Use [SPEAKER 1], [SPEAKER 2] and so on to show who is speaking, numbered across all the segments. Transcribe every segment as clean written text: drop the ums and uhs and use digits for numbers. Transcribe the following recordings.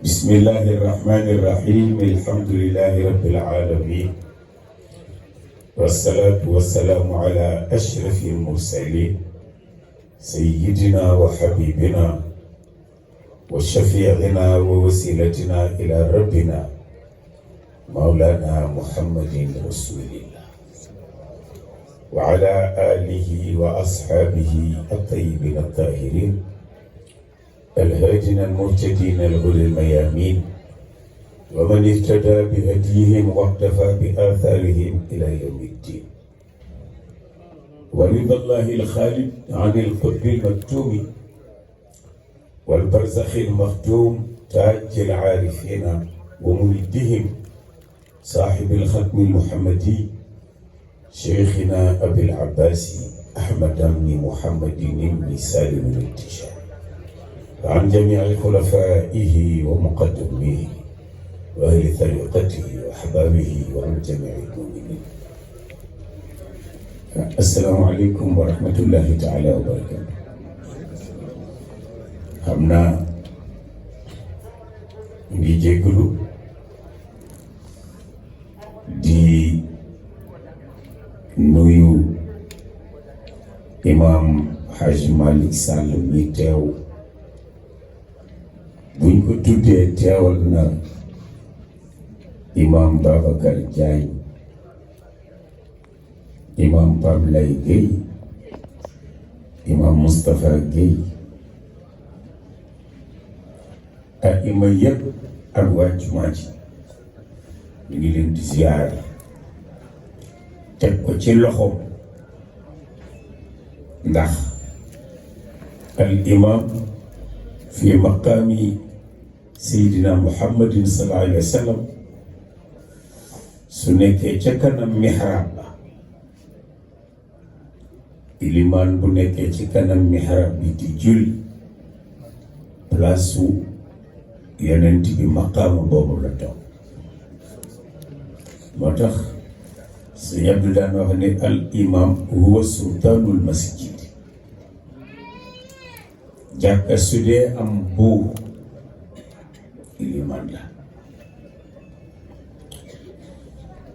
[SPEAKER 1] بسم الله الرحمن الرحيم الحمد لله رب العالمين والصلاة والسلام على أشرف المرسلين سيدنا وحبيبنا وشفيعنا ووسيلتنا إلى ربنا مولانا محمد رسول الله وعلى آله وأصحابه الطيبين الطاهرين الهادين المهتدين الغر الميامين ومن اهتدى بهديهم واقتفى بآثارهم إلى يوم الدين ورضا الله الخالد عن القطب المكتوم والبرزخ المختوم تاج العارفين وملدهم صاحب الختم المحمدي شيخنا أبي العباس أحمد بن محمد بن سالم التجاني وعن جميع خلفائه ومقدميه وأهل طريقته وأحبابه وعن جميع المؤمنين. السلام عليكم ورحمة الله تعالى وبركاته. xam naa ngi jégalu di nuyu imam Haj Malick Sall mi teew buñ ko tuddee teewal na imam Babacar Diagne imam Pape Lay Gueye imam Moustapha Gueye ak ima yëpp ak waa jumaa ji ñu ngi leen di ziyaar teg ko ci loxoom ndax al imam fi maqaami Seydina Muhammadin sallallahu alayhi wa sallam su nekkee ca kanam mihrab ba ilimaan bu nekkee ci kanam mihrab bi di julli place su yonent bi maqaamu boobu la toog moo tax Sëñ Abdou daan wax ne al imam huwa sultaanul masjid jàkka su dee am buur ilimaan la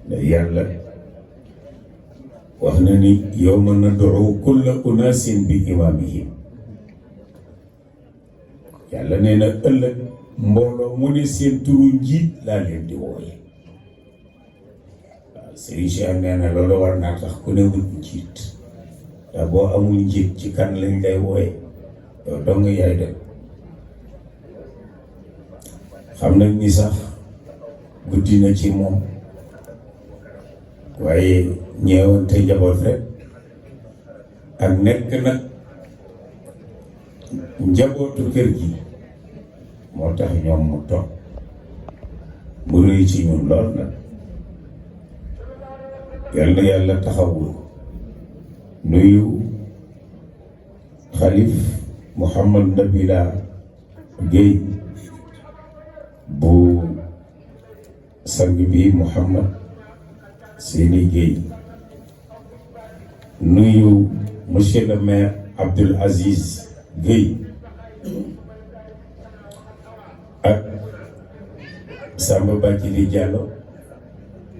[SPEAKER 1] da yàlla wax na ni yawma nad'u kulla unaasin bi imaamihim yàlla nee na ëllëg mbooloo mu ne seen turu njiit laa leen di wooye waaw Serigne Cheikh nee na loolu war naa tax ku ne wut njiit ndax boo amul njiit ci kan lañ lay wooye yow dong yaay dem xam nañ ni sax guddi na ci moom waaye ñeewante njaboot rek ak nekk nag njabootu kër gi moo tax ñoom mu toog mu rëy ci ñun lool nag yal na yàlla taxawul nuyu xalif Mouhamad Nabila Gueye bu sang bi Mouhamad Seyni Gueye nuyu monsieur le maire Abdoul Aziz Gueye ak Samba Bakili Diallo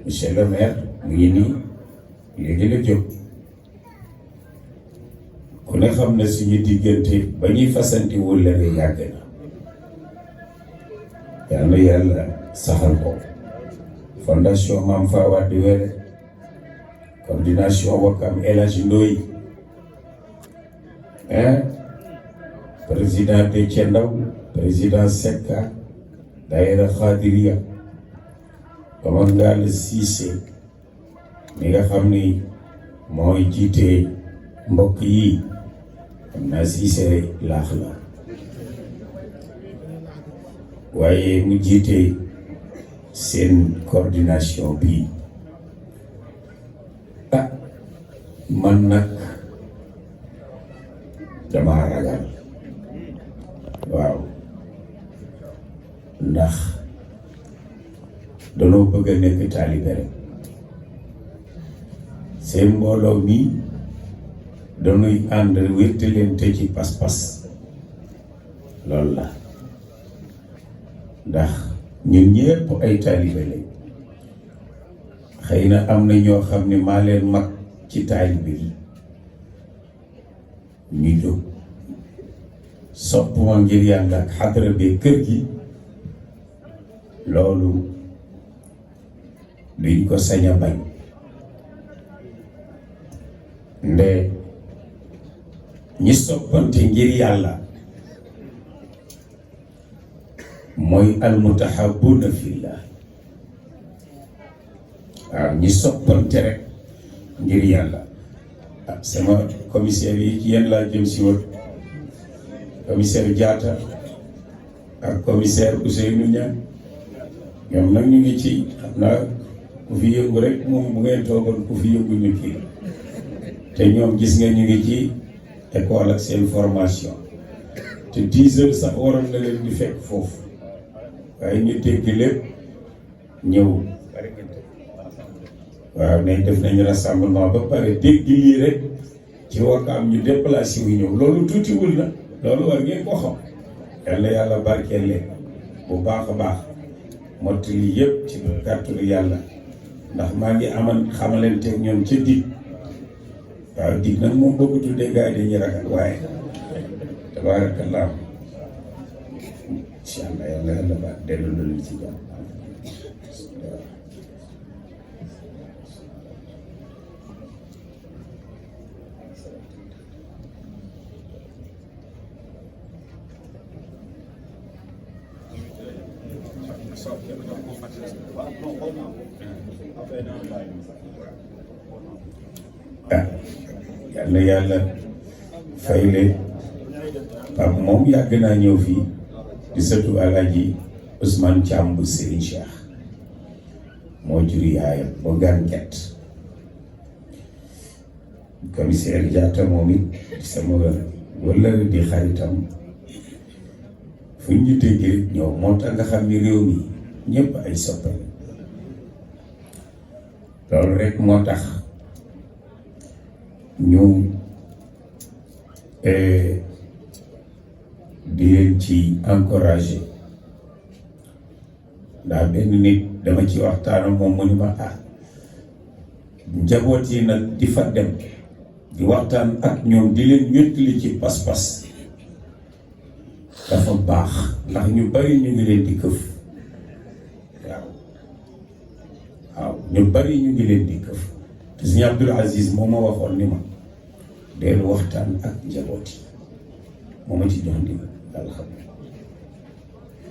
[SPEAKER 1] monsieur le maire mu ngi nii léegi la jóg ku ne xam ne suñu diggante ba ñuy fasanti wóllëre yàgg na yal na yàlla saxal ko fondation Mame Fawade Wele coordination Wakam El Hadji Ndoye président Déthié Ndaw président Sekka daayira Khadiriya Omar Ngalla Cissé mi nga xam ni mooy jiite mbokk yi xam naa Cissé laax la waaye mu jiite seen coordination bi man nag dama ragal waaw ndax danoo bëgg a nekk taalibe rek seen mbooloo mi dañuy ànd wéttalante ci pas-pas loolu la ndax ñun ñëpp ay taalibe lañ xëy na am na ñoo xam ne maa leen mag ci taalibe yi ñu jóg sopp ma ngir yàlla ak xadra bi kër gi loolu duñ ko sañ a bañ nde ñi soppante ngir yàlla mooy almutahabuna fillah waaw ñi soppante rek ngir yàlla sama commissaire yi ci yéen laa jëm si woon commissaire Diatta ak commissaire Ousseynou Niang ñoom nag ñu ngi ci xam naa ku fi yëngu rek moom bu ngeen toogoon ku fi yëngu ñu kii te ñoom gis nga ñu ngi ci école ak seen formation te 10 heures sax waroon na leen di fekk foofu waaye ñu dégg lépp ñëw waaw ne def nañu rassemblement ba pare dégg lii rek ci Wakaam ñu déplacé wu ñëw loolu tuutiwul na loolu war ngeen ko xam yàlla yàlla barkeel leen bu baax a baax mottali yëpp ci kàttanu yàlla ndax maa ngi aman xamalanteeg ñoom ca dig waaw dig nag moom bëgg tuddee gars yi dañuy ragal waaye tabaarakallaa incha allah yàlla yàlla baax dellu na leen ci jàmm yàlla yàlla fay leen Pape moom yàgg naa ñëw fii di sëtu Alaaji Ousmane Thiam bu Serigne Cheikh moo jur yaayam ba gànket commissaire Diatta moom it di sama wala di xaritam fu ñu dégg rek ñëw moo tax nga xam ni réew mi ñëpp ay soppal loolu rek moo tax ñu di leen ci encouragé ndax benn nit dama ci waxtaan moom mu ni ma njaboot yi nag di fa dem di waxtaan ak ñoom di leen wéttali ci pas-pas dafa baax ndax ñu bari ñu ngi leen di këf waaw ñu bari ñu ngi leen di këf te Sëñ Abdul Aziz moo ma waxoon ni ma dellu waxtaan ak njaboot yi moo ma ci jox ndigal yàlla xam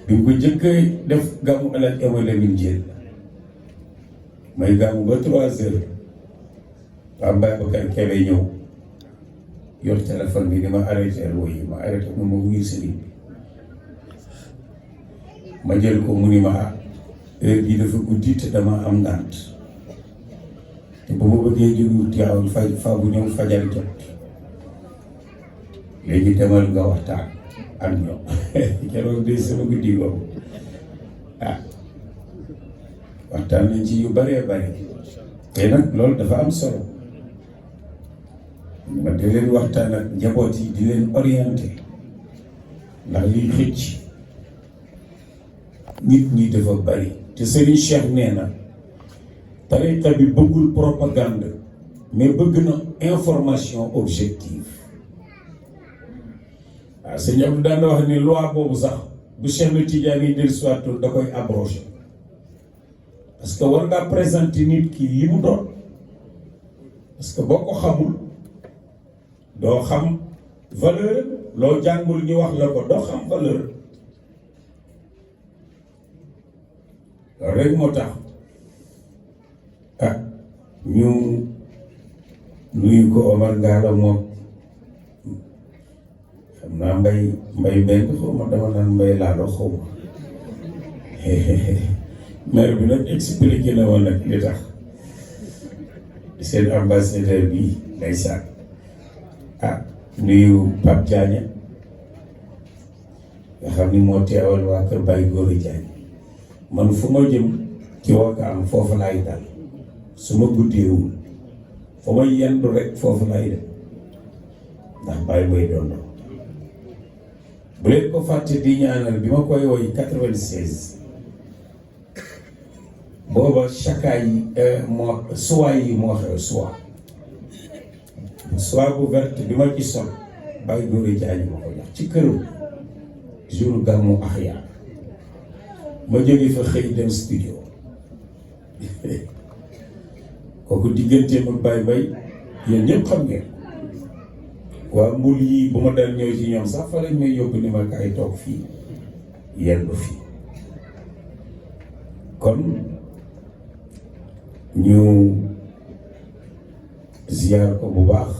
[SPEAKER 1] bi mu ko njëkkee def gàmmu Alaaji Amady Lamine Diène may gàmmu ba 3 heures Pape Babacar Kébé ñëw yor téléphone bi di ma arrêté woyi ma arrêté mu ma wuyu sëriñ bi ma jël ko mu ni ma heure bii dafa guddi te dama am ngànt te bu ma bëggee jógu Tiwaawan fa bu ñëw fajar jot léegi demal nga waxtaan ak ñoom keroog de sama guddi boobu waxtaan nañ ci yu bëree bëri te nag loolu dafa am solo ma di leen waxtaan ak njaboot yi di leen orienté ndax liy xëcc nit ñi dafa bëri te Serigne Cheikh nee na tariqa bi bëggul propagande mais bëgg na information objective waaw sëñ Abdou daan wax ni loi boobu sax bu Cheikh na Tidiane yi del suitul da koy abrogé parce que war ngaa présenter nit ki li mu doon parce que boo ko xamul doo xam valeur loo jàngul ñu wax la ko doo xam valeur loolu rek moo tax ñu nuyu ko Omar Ngalla moom xam naa mbay benn xaw ma dama naan mbay laalo xaw ma maire bi nag expliqué na woon nag li tax seen ambassadeur bi ndeysaan nuyu Pape Diagne nga xam ni moo teewal waa kër Baye Gora Diagne man fu ma jëm ci Wakaam foofu laay dal su ma guddeewul fu ma yendu rek foofu laay dem ndax Baye mooy doon bu leen ko fàtte di ñaanal bi ma koy woy 96 booba chaka yi moo suwaay yi moo xew suwaa bu verte bi ma ci sol bàyyi góori jaañu ma ko jox ci këram jour gàmmu Axya ma jóge fa xëy dem studio kooku diggante ma bay yéen ñëpp xam ngeen waa mbul yi bu ma daan ñëw ci ñoom sax fa lañ may yóbbu ni ma kaay toog fii yendu fii kon ñu ziyaar ko bu baax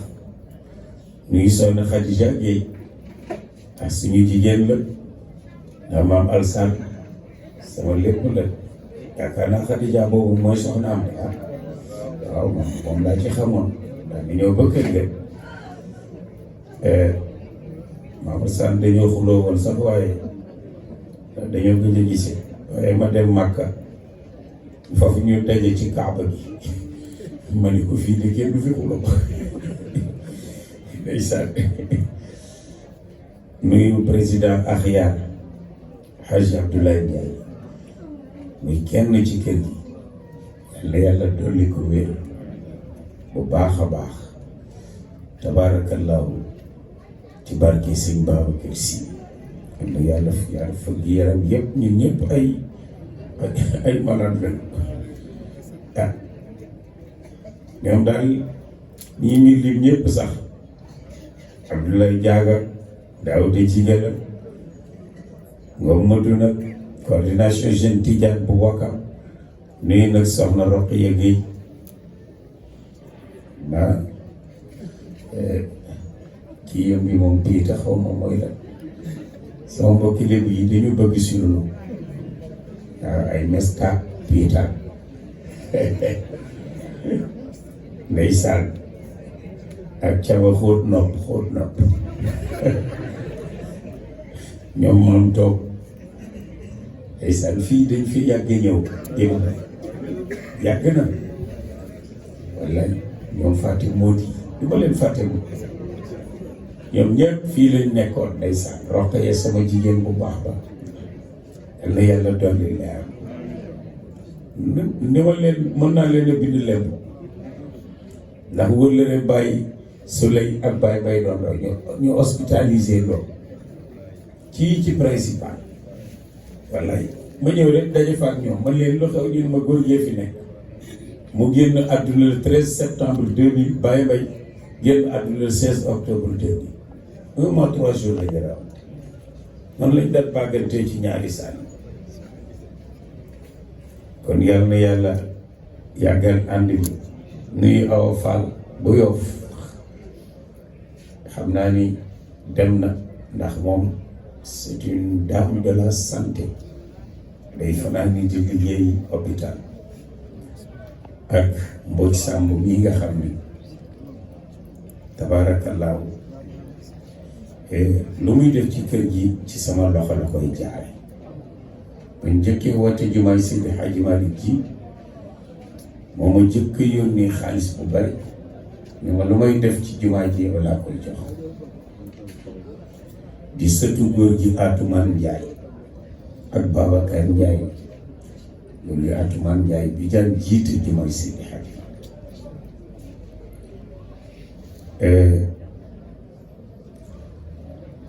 [SPEAKER 1] nuy Soxna Xadija Géey ak suñu jigéen la ndax maam Alsaan sama lépp la yaakaar naa Xadija boobu mooy soxna am waaw moom laa ci xamoon daa ngi ñëw ba kër ga maam Alsaan dañoo xuloo woon sax waaye dañoo gëj a gisee waaye ma dem Màkka foofu ñu daje ci Kaaba gi ma ni ko fii de kenn du fi xuloo ndeysaan nuyu président Axya Hadj Abdoulaye Ndiaye muy kenn ci kër gi yàlla yàlla dolli ko wér bu baax a baax tabaarakallaahu ci barke Sëñ Babacar Si yàlla fëgg yaram yëpp ñun ñëpp ay malade lañ ñoom daal ñii ñu lim ñëpp sax Abdoulaye Diaga Daouda Jigala Ngom Madu nag coordination jeune Tidiane bu Wakam nuyu nag soxna Roqiya Gueye kii yëm bi moom bii taxaw moom mooy la sama mbokki lébu yi dañu bëgg surnom waaw ay mesta piita ndeysaan ak caba xóot nopp ñoom moom toog ndeysaan fii dañ fi yàgg ñëw yàgg na wallaay ñoom fàtte mooti du ma leen fàtte mu ñoom ñëpp fii lañ nekkoon ndeysaan Roqaya sama jigéen bu baax ba yal na yàlla dolli leer ni ma leen mën naa leen a bind leen ndax wëllëre bàyyi Souley ak bay doon ñu hospitalisé loolu ci principal wallaay ma ñëw rek daje fa ak ñoom man leen lu xew ñu ma góor gee fi nekk mu génn àdduna le 13 septembre 2000 Baye Mbaye génn àdduna le 16 octobre 2000 1 mois 3 jours la jëra man lañ dat bàggantee ci ñaari sànni kon yàlla na yàlla yàggal ànd bi nuyu Awa Fall bu Yoff xam naa ni dem na ndax moom c'est une dame de la santé day fanaan ni di liggéey hôpital ak Mbodj Samb mii nga xam ni tabaarakallaahu lu muy def ci kër gi ci sama loxo la koy jaare ba njëkkee woote jumaay Seydi Hadji Malick ji moo ma jëkk yónnee xaalis bu bari ni ma lu may def ci jumaa ji yow laa koy jox di sëtu góor gi Atumaan Njaay ak Babacar Njaay loolu Atumaan Njaay bi daan jiite jumaay Seydi Hadji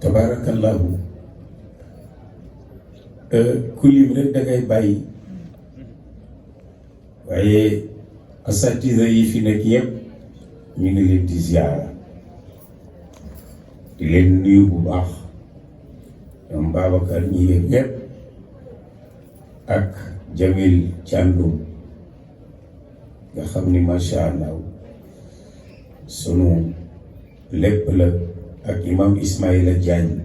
[SPEAKER 1] tabaarakallaahu ku lim rek dangay bàyyi waaye asatisa yi fi nekk yëpp ñu ngi leen di ziyaara di leen nuyu bu baax ñoom Babacar ñi yëg yëpp ak Jamil Thiandoum nga xam ni macha allah sunu lépp la ak imam Ismaïla Diagne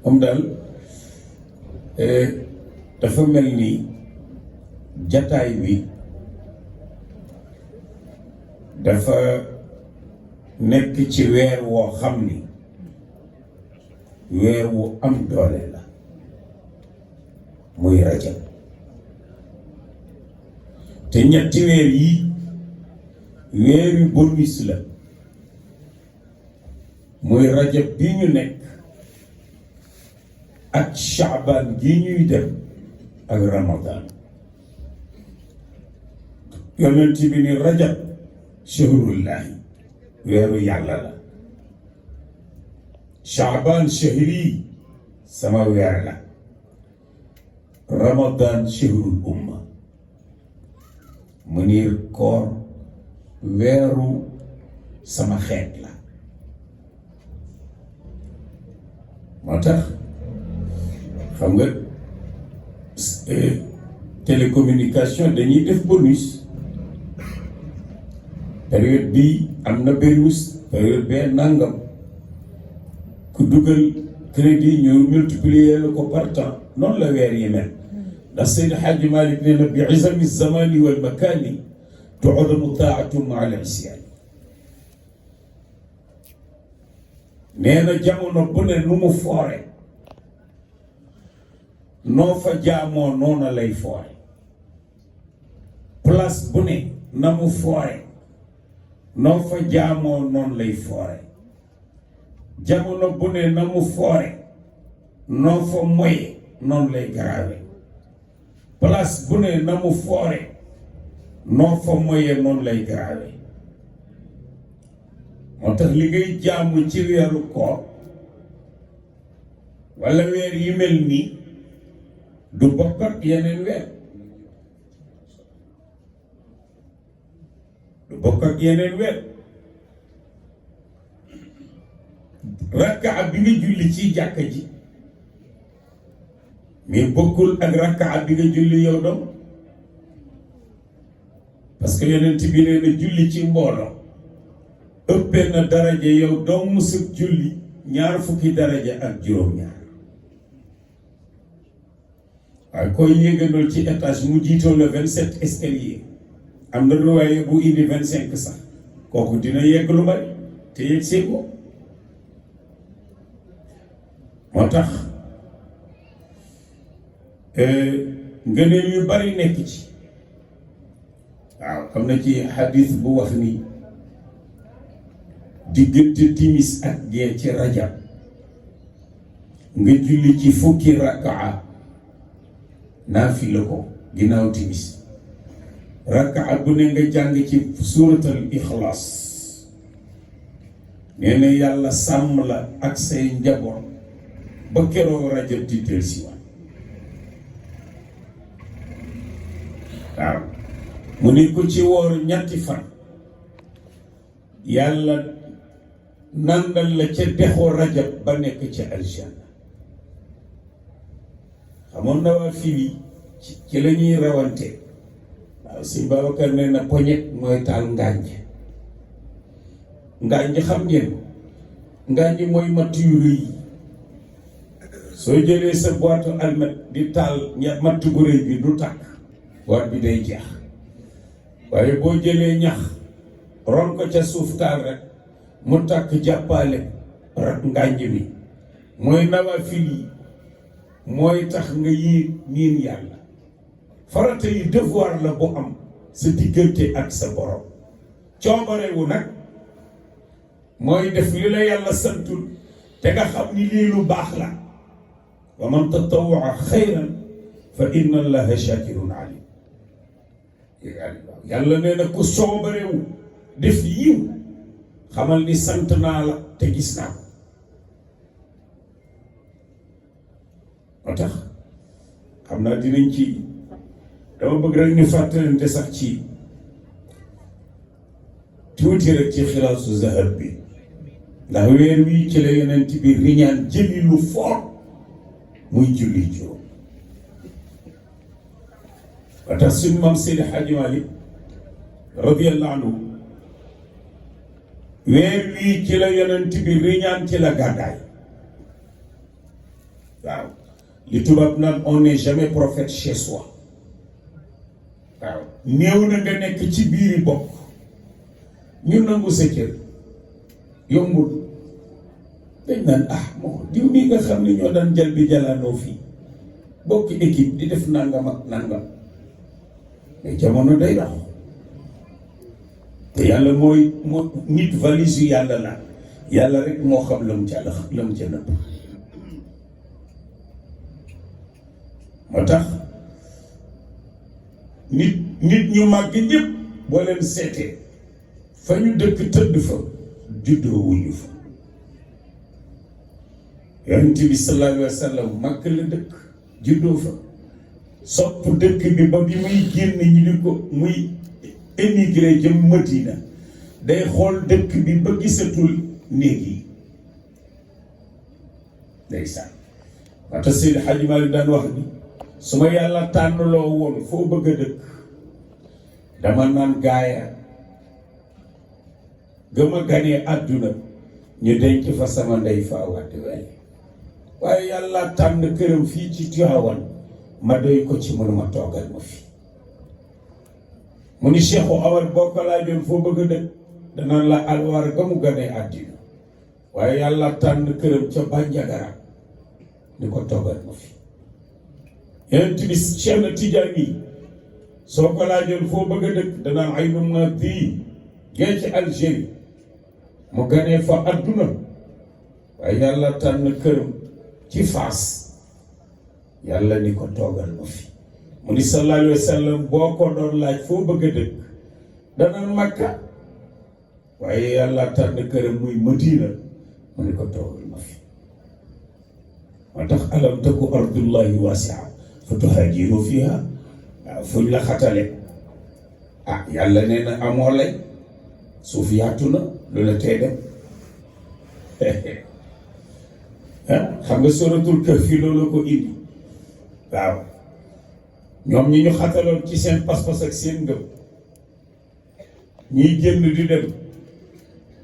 [SPEAKER 1] moom daal dafa mel ni jataay bi dafa nekk ci weer woo xam ni weer wu am doole la muy Rajab te ñetti weer yi weeri bonus la muy rajab bi ñu nekk ak Shaaban gi ñuy dem ak Ramadan yonent bi ni rajab shahrullahi weeru yàlla la Shaaban shahri sama weer la Ramadan shahrul umma mu niir koor weeru sama xeet la moo tax xam nga télécommunication dañuy def bonus période bii am na bonus période bee nangam ku dugal crédit ñu multiplier la ko par temps noonu la weer yi mel ndax Seydi Hadji Malick nee na bi izami zamani wal makani tu'damu taa'atu ma'a al-isyan nee na jamono bu ne nu mu foore noo fa jaamoo noona lay foore place bu ne na mu foore noo fa jaamoo noonu lay foore jamono bu ne na mu foore noo fa moye noonu lay garaawe place bu ne na mu foore noo fa moye noonu lay garaawe moo tax li ngay jaamu ci weeru koor walla weer yi mel nii du bokk ak yeneen weer du bokk ak yeneen weer rakkaa bi nga julli ci jàkka ji mais bokkul ak rakkaa bi nga julli yow doom parce que yonent bi nee na julli ci mbooloo ëppee na daraja yow doom musub julli ñaar fukki daraja ak juróom-ñaar waaye koy yéegandoo ci étage mu jiitoo la 27 escalier am na ruwaaye bu indi 25 sax kooku dina yegg lu bari te yegg see ko moo tax ngëneel yu bari nekk ci waaw am na ci xadis bu wax ni diggante timis ak gee ci rajab nga julli ci fukki rakaa naafila ko ginnaaw timis rakaa bu ne nga jàng ci suuratal ixlaas nee na yàlla sàmm la ak say njaboot ba keroog rajab di dellusiwaat waaw mu ne ko ci woor ñetti fan yàlla nandal la ca dexu rajab ba nekk ca aljanna xamoon na waa fii ci la ñuy rawante waaw si Babacar nee na poñet mooy taal ngànj xam ngeen ngànj mooy matt yu rëy soo jëlee sa boîte almet di taal matt bu rëy bi du tàkk boîte bi day jeex waaye boo jëlee ñax ron ko ca suuf taal rek mu tàkk jàppale rak ngànj mi mooy nawaafil yi mooy tax nga yéeg niin yàlla farata yi devoir la bu am sa diggante ak sa borom coobarewu nag mooy def li la yàlla santul te nga xam ni lii lu baax la wa man tatawwa xayran fa inna allaha shakirun alim yàlla nee na ku soobarewu def yiw xamal ni sant naa la te gis naa ko moo tax xam naa dinañ ci dama bëgg rek ñu fàttalante sax ci tuuti rek ci xilaasu zahab bi ndax weer wi ci la yonent bi riñaan jëli lu foor muy julli juróom ba tax suñu maam Seydi Hadji Malick radiyallahu anhu weer wii ci la yonent bi riñaan ci la gàddaay waaw li tubaab naan on n'est jamais prophète chez soi waaw néew na nga nekk ci biiri bokk ñu nangu sa cër yombul dañ naan moo diw nii nga xam ne ñoo daan jal bi jalaanoo fii bokki équipe di def nangam ak nangam mais jamono day dox te yàlla mooy nit valise yu yàlla la yàlla rek moo xam la mu ca nëbb moo tax nit ñu màgg ñëpp boo leen seetee fa ñu dëkk tëdd fa juddoo wuñu fa yonent bi sallallahu alayhi wa sallam Makka la dëkk juddoo fa sopp dëkk bi ba bi muy génn ñu di ko muy émigré jëm Madina day xool dëkk bi ba gisatul néeg yi ndeysaan wata Seydi Hadji Malick daan wax ni su ma yàlla tànnloo woon foo bëgg a dëkk dama naan gaaya gëma ganee àdduna ñu denc fa sama ndey faa wàddi waaye yàlla tànn këram fii ci Tiwaawan ma doy ko ci mënuma toogal ma fi mu ni Cheikh Omar boo ko laajoon foo bëgg a dëkk danaan la alwaar ga mu ganee àddina waaye yàlla tànn këram ca Bandiagara ni ko toogal ma fi Yonent bi Cheikh na Tidiane yi soo ko laajoon foo bëgg a dëkk danaan ay num na bii gee ci Algérie mu ganee fa àdduna waaye yàlla tànn këram ci Faas yàlla ni ko toogal ma fi mu ni sallallahu alayhi wa sallam boo ko doon laaj foo bëgg a dëkk danaan Makka waaye yàlla tànn këram muy Madina mu ni ko toogal ma fi moo tax alam taku ardullahi wasia fa tuhaajiru fiha waaw fuñ la xatale yàlla nee na amoo lay suuf yaatu na lu la tee dem xam nga suratul Kahfi loolu ko indi waaw ñoom ñi ñu xataloon ci seen pas-pas ak seen ngëm ñiy génn di dem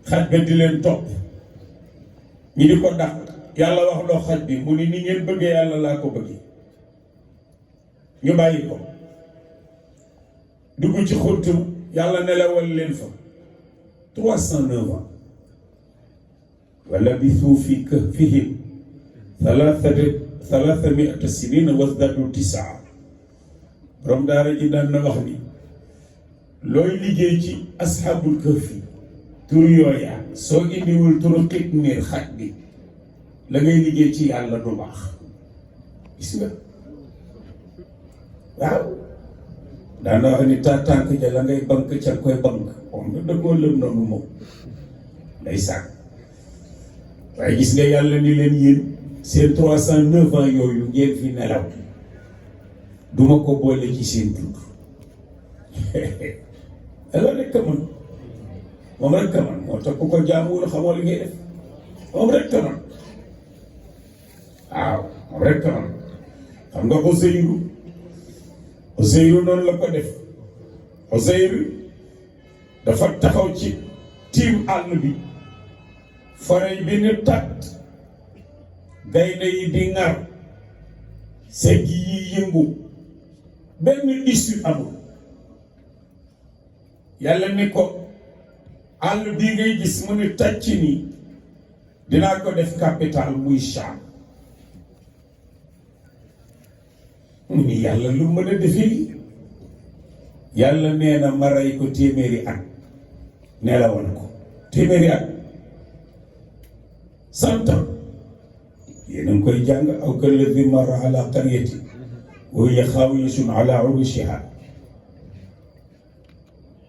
[SPEAKER 1] xaj ba di leen topp ñi di ko dàq yàlla wax loo xaj bi mu ni ni ngeen bëggee yàlla laa ko bëggee ñu bàyyi ko dugg ci xuntu yàlla nelawal leen fa 309 ans wa labithu fi kahfihim thalathami'ata sinina wazdadu 9 borom daara ji daan na wax ni looy liggéey ci ashabul kahfi tur yooya soo indiwul turu xitmiir xaj bi la ngay liggéey ci yàlla du baax gis nga waaw daan na wax ni tànk ja la ngay bank ca koy bank moom nga dëggoo lëm noonu moom day sàkk waaye gis nga yàlla ni leen yéen seen 309 ans yooyu ngeen fi nelaw duma ko boole ci seen dund alors rek ka man moom rek ka man moo tax ku ko jaamuwul xamoo li ngay def moom rek ka man waaw moom rek ka man xam nga Ousseynou noonu la ko def Ousseynou dafa taxaw ci tiim àll bi forêt bi ni tat gaynde yi di ŋar segg yi yëngu benn issue amul yàlla ni ko àll bii ngay gis mu ni tàcc nii dinaa ko def capital muy Cham mu ni yàlla lu mën a defee yàlla nee na ma rey ko téeméeri at nelawal ko téeméeri at 100 ans yéen a ngi koy jàng aw kalladi marra ala qaryatin wa hiya xaawiyatun ala urushiha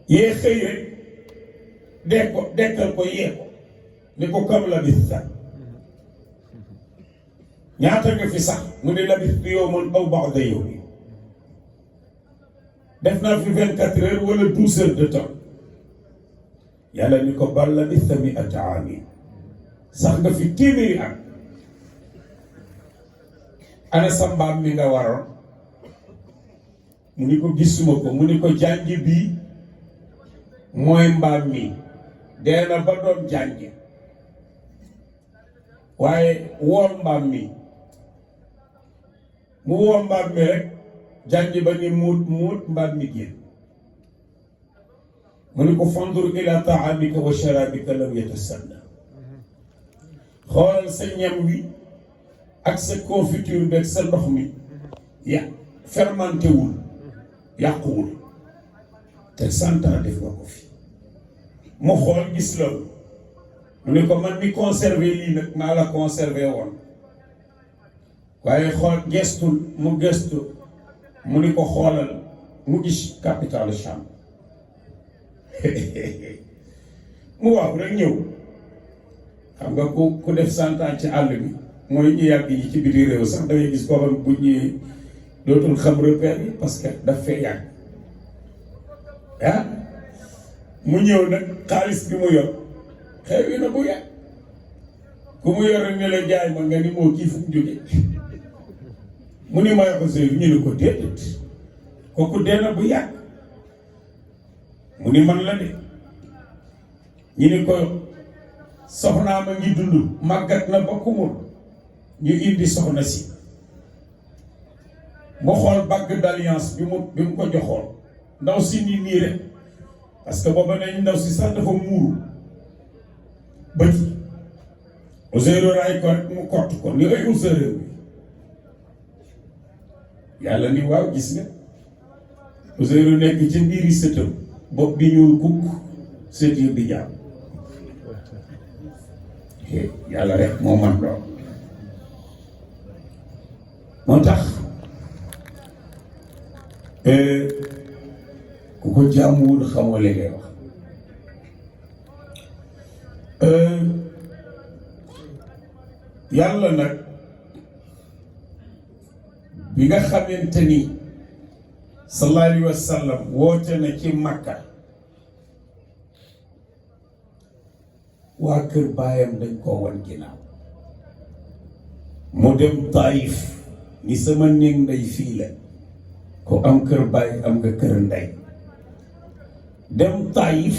[SPEAKER 1] yee xëy rek dekkal ko yee ko ni ko kam labista ñaata nga fi sax mu ne labistu yawman aw ba'da yawmin def naa fi 24 heures wala 12 heures de temps yàlla ni ko bal labista mi'ata aamin sax nga fi téeméeri at ana sa mbaam mi nga waroon mu ni ko gisuma ko mu ni ko jànj bii mooy mbaam mi dee na ba doon jànj waaye woon mbaam mi mu woon mbaam mi rek jànj ba ni muut mbaam mi génn mu ni ko fandur ila taamika wa sharabika lam yatasanna xoolal sa ñam wi ak sa confiture beeg sa ndox mi fermenté wul yàquwul te 100 ans def nga ko fi mu xool gis loolu mu ne ko man mi conservé lii nag maa la conservé woon waaye xool gestul mu gestu mu ni ko xoolal mu gis capitale Cham mu waaw rek ñëw xam nga ku def 100 ans ci àll bi mooy ñu yàgg yi ci biti réew sax dangay gis koo xam bu ñëwee dootul xam repère yi parce que daf fee yàgg ah mu ñëw nag xaalis bi mu yor xew na bu yàgg ku mu yor ne la jaay ma nga ni moo kii fu mu jógee mu ni may Ousseynou ñu ne ko déedéet kooku dee na bu yàgg mu ni man la de ñu ni ko soxnaa ma ngi dund màggat na ba kumul ñu indi soxna si mu xool bague d'alliance bi mu ko joxoon ndaw si nii rek parce que booba nañ ndaw si sax dafa muuru bët Ousseynou raay ko rek mu kott ko ni ay Ousseynou bi yàlla ni waaw gis nga Ousseynou nekk ci ndiiri sëtam bopp bi ñuul kukk sët yi di jàmm yàlla rek moo man doon moo tax ku ko jàmmuwul xamoo li ngay wax yàlla nag bi nga xamante ni sallallahu alayhi wa sallam woote na ci Makka waa kër baayam dañ koo wan ginnaaw mu dem Taïf ni sama néeg ndey fii la ku am kër baay am nga kër ndey dem Taïf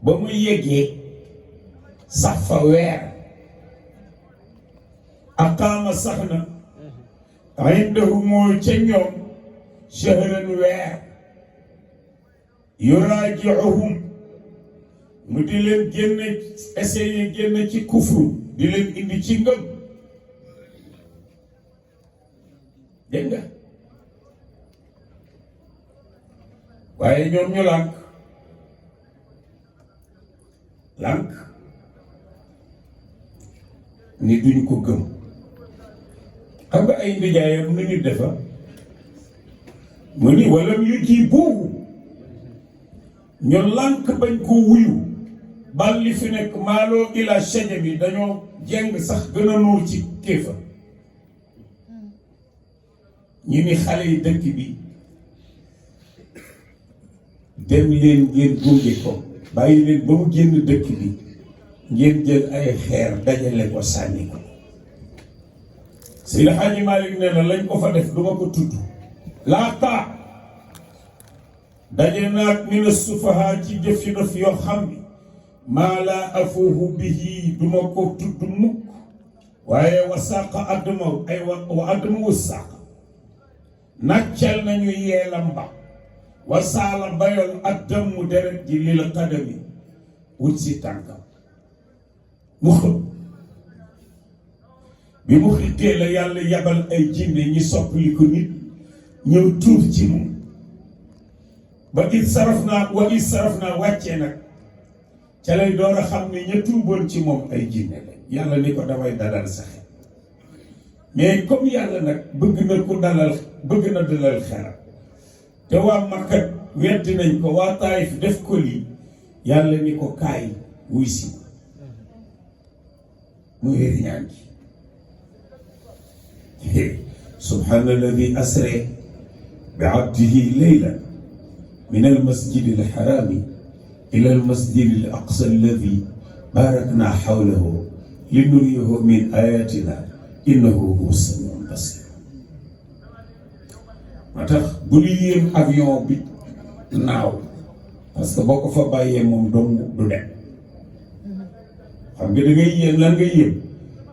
[SPEAKER 1] ba mu yeggee sax fa weer aqaama sax na indahum ca ñoom shahran weer yuraaji'uhum mu di leen génne essayer génne ci kufru di leen indi ci ngëm dégg nga waaye ñoom ñu lànk ni duñ ko gëm xam nga ay ndijaayam nu ñu defa mu ni walam yu ji boobu ñu lànk bañ ko wuyu bal li fi nekk maaloo ila shaja bi dañoo jeng sax gën a nuur ci kéefa ñu ni xale yi dëkk bi dem leen ngeen gunge ko bàyyi leen ba mu génn dëkk bi ngeen jël ay xeer dajale ko sànni ko Seydi Hadji Malick nee na lañ ko fa def duma ko tudd laata daje naag mina sufaha ci jëf yu def yoo xam ni maa laa afuuhu bihi duma ko tudd mukk waaye wasaaqa adduma ay wa adduma wasaaqa naccal nañu yeelam ba wasaala bayol addamu deret ji lil qadami wut si tànkam mu xëm bi mu xittee la yàlla yabal ay jinne ñi soppali ko nit ñëw tuub ci moom ba it saraf naa wàccee nag ca lay door a xam ne ña tuuboon ci moom ay jinne la yàlla ni ko damay dalal sa xel mais comme yàlla nag bëgg na dalal xelam te waa Makka weddi nañ ko waa Taayif def ko lii yàlla ni ko kaay wuy si muy riñaan ji subhaana alladi asra bi abdihi laylan min almasjidi alxarami ila almasjidi alaqsa alladi barakna xawlahu linuriyahu min ayatina innahu huwa samiul basir moo tax bu ñu yéem avion bi naaw parce que boo ko fa bàyyee moom dong du dem xam nga da ngay yéem lan nga yéem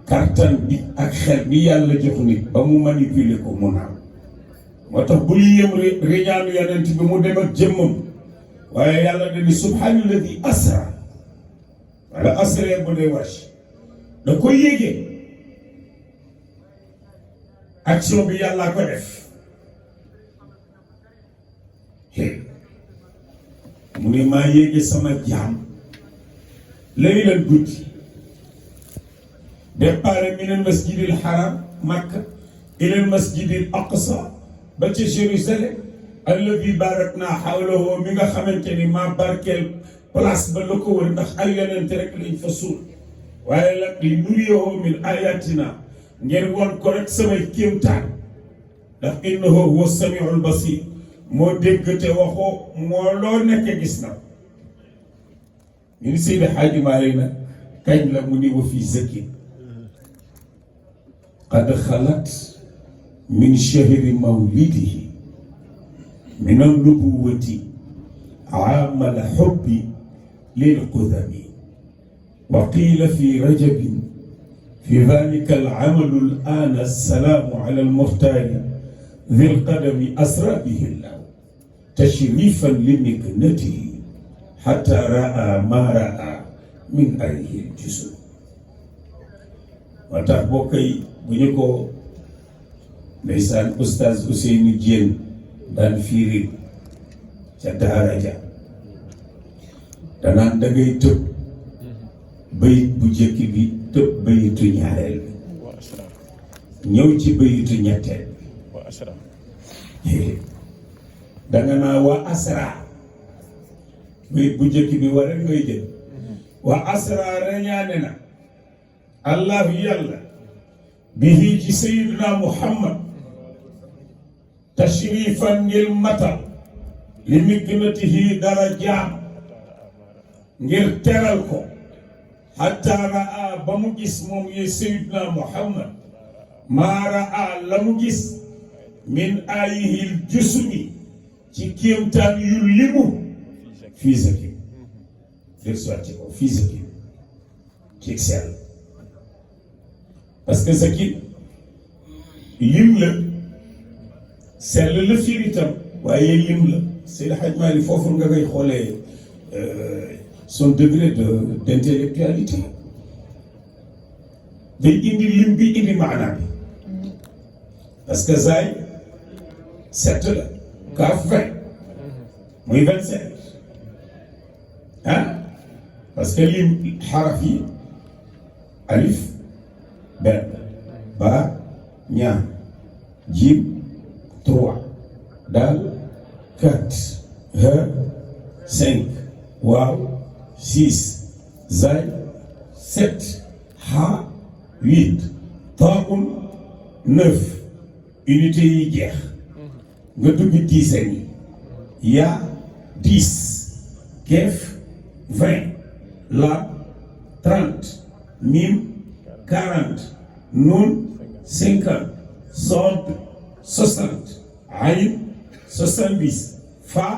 [SPEAKER 1] kartan bi ak xel bi yàlla jox nit ba mu manipuler ko mu naaw moo tax bu ñu yéem riñaanu yonent bi mu dem ak jëmmam waaye yàlla dañu subhaanalladi asra wala asra bu dee wàcc da ko yéegee action bi yàlla ko def mu ne maa yéege sama jaam laylan guddi départ min al masjidil haram Makka ila al masjidil aqsa ba ca Jérusalem alladi barakna hawlahu mi nga xamante ni maa barkeel place ba la ko wër ndax ay yonente rek lañ fa suul waaye nag li nuriyahu min ayatina ngeen won ko rek samay kéemtaan ndax innahu huwa samiul basir moo dégg te waxoo moo loo nekk gis na ñu ni Seydi Hadji Malick nag kañ la mu ni wa fi zaki qad xalat min shahri mawlidihi min an-nubuwati aamal hubbi lil qudami wa qiila fi rajabin في ذلك العمل الآن السلام على المختار ذي القدم أسرى به الله تشريفا لمكنته حتى رأى ما رأى من أيه الجسم وتحبوكي بنيكو نيسان أستاذ حسين جين دان فيري جدارجا دانان دغاي تب بيت بو جيكي بي tëb bayitu ñaareel bi ñëw ci bayitu ñetteel bi danga naa wa asra bayit bu njëkk bi war rek ngay jël wa asra reñaane na allahu yàlla bihi ci sayyidina muhammad tashrifan ngir matal li miknatihi dara jaam ngir teral ko hatta raa ba mu gis moom ye Seydina Muhammad maa raa la mu gis min ayihil jusumi ci kéemtaan yu limu fii zaki dellusiwaat ko fii zaki ci sell parce que zaki lim la sell la firi tam waaye lim la Seydi Hadji Malick foofu nga koy xoolee son degré d'intellectualité day indi lim bi indi maanaa bi parce que zaay 7 la kaaf 20 muy 27 ah parce que lim xaraf yi alif benn ba ñaar jiim 3 daal 4 ha 5 waaw 6 zaay 7 ha 8 taa'un 9 unité yi jeex nga dugg dizaine yi yaa 10 keef 20 laam 30 miim 40 nuun 50 sood 60 ayn 70 fa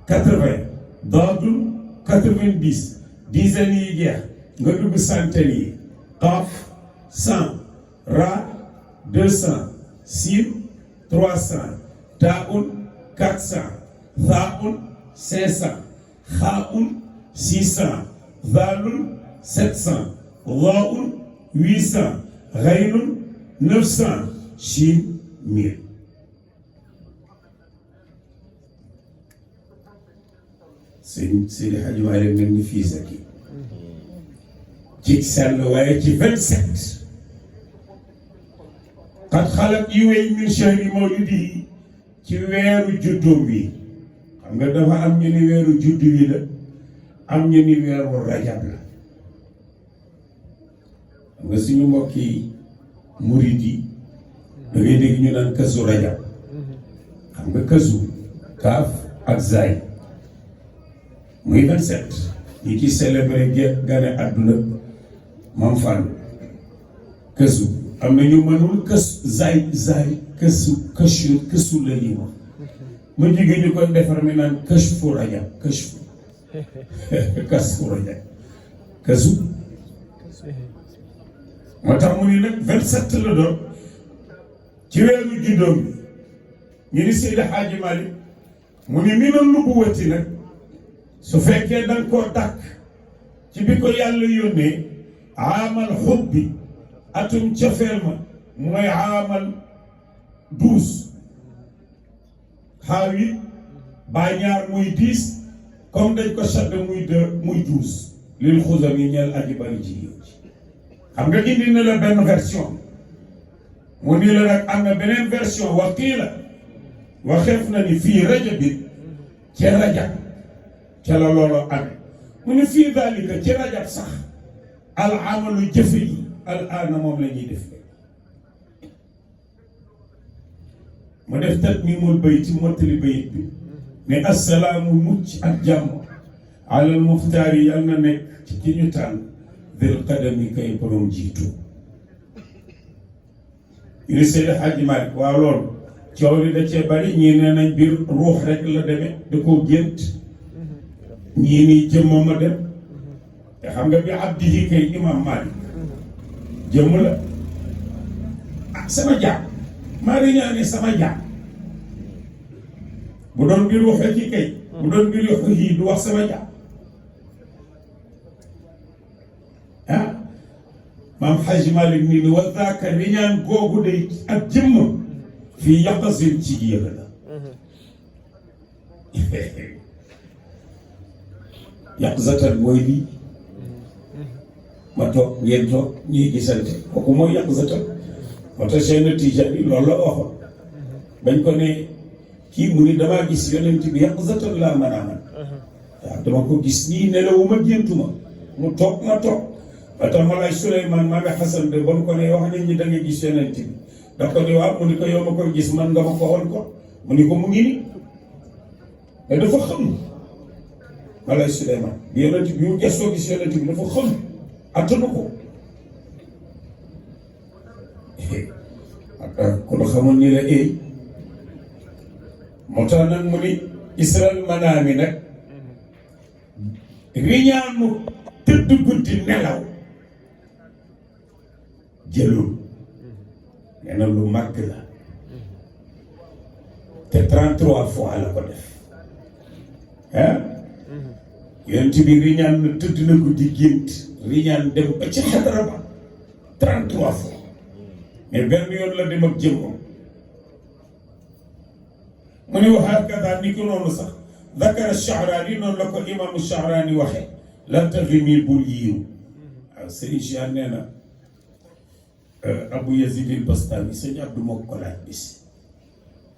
[SPEAKER 1] 80 daadun 90 dizaine yi jeex nga dugg centaine yi qaaf 100 ra 200 siin 300 taaun 400 thaaun 500 xaaun 600 zaalun 700 waaun 800 ghaynun 900 shiin 1000 Seydi Hadji Malick mel ni fii zaki ci sell waaye ci 27 qad xalat yu wey min shahri mawlidihi ci weeru juddoom bi xam nga dafa am ñu ni weeru juddu wi la am ñu ni weeru rajab la xam nga suñu mbokki murid yi da ngay dégg ñu naan kasu rajab xam nga kasu kaaf ak zaay muy 27 ñi ci célébré gane àdduna Maam Fall kësu am na ñu mënul kës zaay kësu la ñuy wax ma jigéen ñu koy defar mi naan kashfu rajab kashfu rajab kësu moo tax mu ni nag 27 la doon ci weeru juddoom bi ñu ni Seydi Hadji Malick mu ni mi noon nubuwati nag su fekkee danga koo dàkk ci bi ko yàlla yónnee aamal xubbi atum cofeel ma mooy aamal 12 xaaw yi baa ñaar muy 10 comme dañ ko chadd muy 2 muy 12 lil xusami ñeel aji bari jigéen ji xam nga indi na la benn version mu ni la nag am na beneen version wax kii la waxeef na ni fii rajab bi ci rajab ca la loolu amee mu ni fii dalika ci rajab sax al amalu jëfe yi al aana moom la ñuy def mu def tatmimul bayti mottali bayit bi ne assalaamu mucc ak jàmm alal muxtaar yi yal na nekk ci ki ñu tànn dil qadami kay borom jiitu ñu ne Seydi Hadji Malick waaw loolu coow li da cee bari ñii nee nañ biir ruux rek la demee da koo gént ñii nii jëmmam a dem te xam nga bi abdihi kay imam Malick jëmm la ah sama jaam maa ngi ñaanee sama jaam bu doon biir waxee ci kay bu doon biir yox yii du wax sama jaam ah maam Hadji Malick nii ni wa zaaka riñaan googu day ak jëmmam fii yaqasin ci yëga la yaqzatan mooy lii ma toog ngeen toog ñuy gisante kooku mooy yaqzatan moo tax Cheikh Tijaan yi loolu la waxoon bañ ko ne kii mu ni damaa gis yonent bi yaqzatan laa mën a man waaw dama ko gis nii nelawuma géntuma mu toog ma toog ba tax ma laaj Souleymane maa ngi Xasan de ba mu ko ne wax nañ ñi da nga gis yonent bi da ko ni waaw mu ni ko yow ma koy gis man nga ma ko woon ko mu ni ko mu ngi ni mais dafa xam ma laaj Souleymane bi yonent bi mu gëstoo gis yonent bi dafa xam attanu ko kon xamul ni la moo tax nag mu ni isral manaami nag riñaanu tëdd guddi nelaw jëlul nee na lu màgg la te 33 fois la ko def ah yonent bi riñaan na tëdd na guddi gént riñaan dem ba ci xadara ba 33 fois mais benn yoon la dem ak jëmmam mu ni waxaat kataa ni ko noonu sax Dakara Sha'raani noonu la ko imaamu Sha'raani waxee lan taximi bul yiiw waaw Serigne Cheikh nee na Abu Yazid al-Bastami sëñ Abdou moo ko laaj bis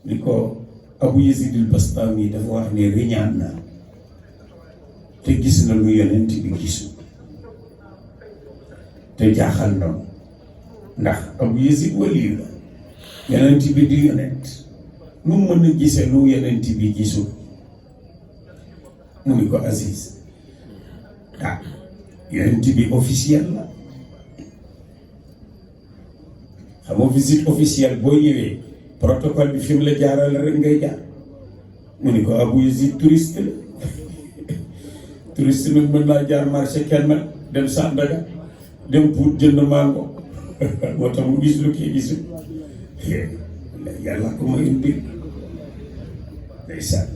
[SPEAKER 1] ni ko Abu Yazid al-Bastami dafa wax ne riñaan na te gis na lu yonent bi gisu te jaaxal na ndax Abu Yazid waliyu la yonent bi di yonent nu mën a gisee lu yonent bi gisul mu ni ko Aziz ah yonent bi officiel la xam nga visite officielle boo ñëwee protocole bi fi mu la jaarale rek ngay jaar mu ni ko Abu Yazid touriste la touriste nag mën naa jaar marché kenn dem Sandaga dem pour jënd mango moo tax mu gis lu kii gisul yàlla ko may mbir ndeysaan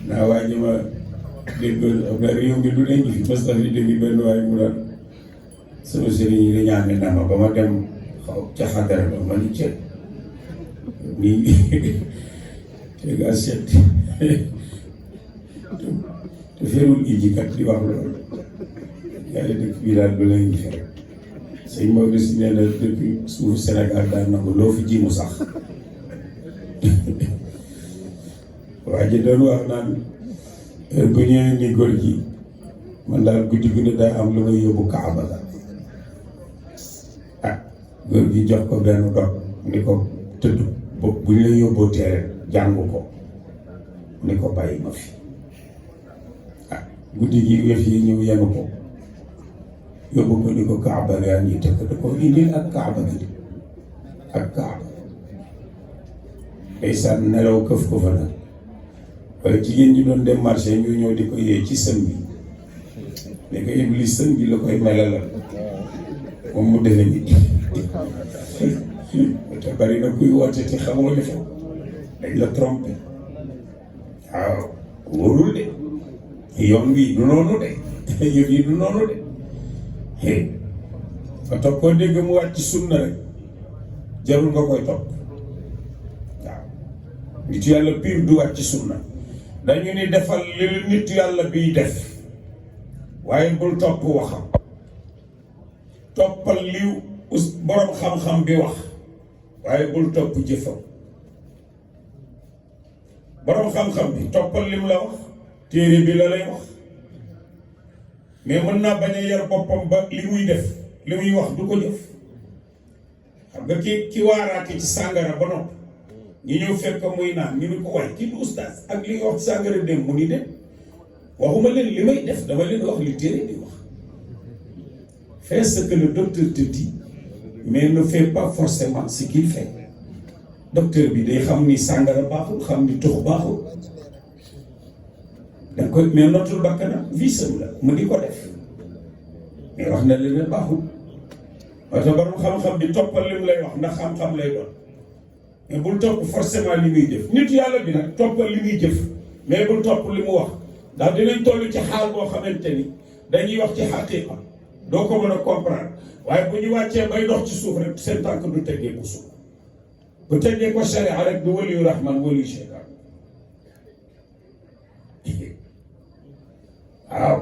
[SPEAKER 1] naa waa ji ma déggoon nga réew mi lu ne ngi fi parce que dégg benn waaye mu naan sama sëriñ yi di ñaan na ma ba ma dem xaw ca xadara ba ma ni ceeb nii te gaa seet te ferul ijikat di wax loolu yàlla dëkk bii daal ba lay ngi fi rek sëñ Maodo si nee na depuis suuf Sénégal daal na ko loo fi ji mu sax waa ji doon wax naan bu ñëwee ni góor gi man daal guddi gu ne day am lu may yóbbu Kaaba la ah góor gi jox ko benn dog ni ko tëdd bu ñu la yóbboo teere jàng ko ni ko bàyyi ma fi ah guddi gi yëf yi ñëw yenu ko yóbbu ko ni ko Kaaba yaa ngi tëkk da ko indil ak Kaaba gi ak Kaaba ndeysaan nelaw këf ko fa nag waaye jigéen ñi doon dem marché ñu ñëw di ko yee ci sën bi léegi ko Iblis sën bi la koy melalal moom mu defe nit te bari na kuy woote te xamoo li xew dañ la trompé waaw wóorul de yoon wi du noonu de yëf yi du noonu de fa toog koo dégg mu wàcc sunna rek jarul nga koy topp waaw nitu yàlla pire du wàcc sunna dañu ni defal li nit yàlla biy def waaye bul topp waxam toppal li borom xam-xam bi wax waaye bul topp jëfam borom xam-xam bi toppal lim la wax téere bi la lay wax mais mën naa bañ a yar boppam ba li muy def li muy wax du ko jëf xam nga ki waaraate ci sàngara ba noppi ñi ñëw fekk muy naan ñu ni ko waay kii du ustaas ak li wax sàngara dem mu ni dem waxuma leen li may def dama leen wax li téere di wax fais ce que le docteur te dit mais ne fais pas forcément ce qu'il fait docteur bi day xam ni sàngara baaxul xam ni tux baaxul da koy mais notul bakkanam visam la mu di ko def mais wax na leen ne baaxul parce que borom xam-xam bi toppal li mu lay wax ndax xam-xam lay doon mais bul topp forcément li muy jëf nit yàlla bi nag toppal li muy jëf mais bul topp li mu wax ndax dinañ toll ci xaal boo xamante ni dañuy wax ci xaqiqa doo ko mën a comprendre waaye bu ñu wàccee bay dox ci suuf rek seen tànk du teggee ko suuf bu teggee ko sharia rek du waliyu rahman waliyu shaytan waaw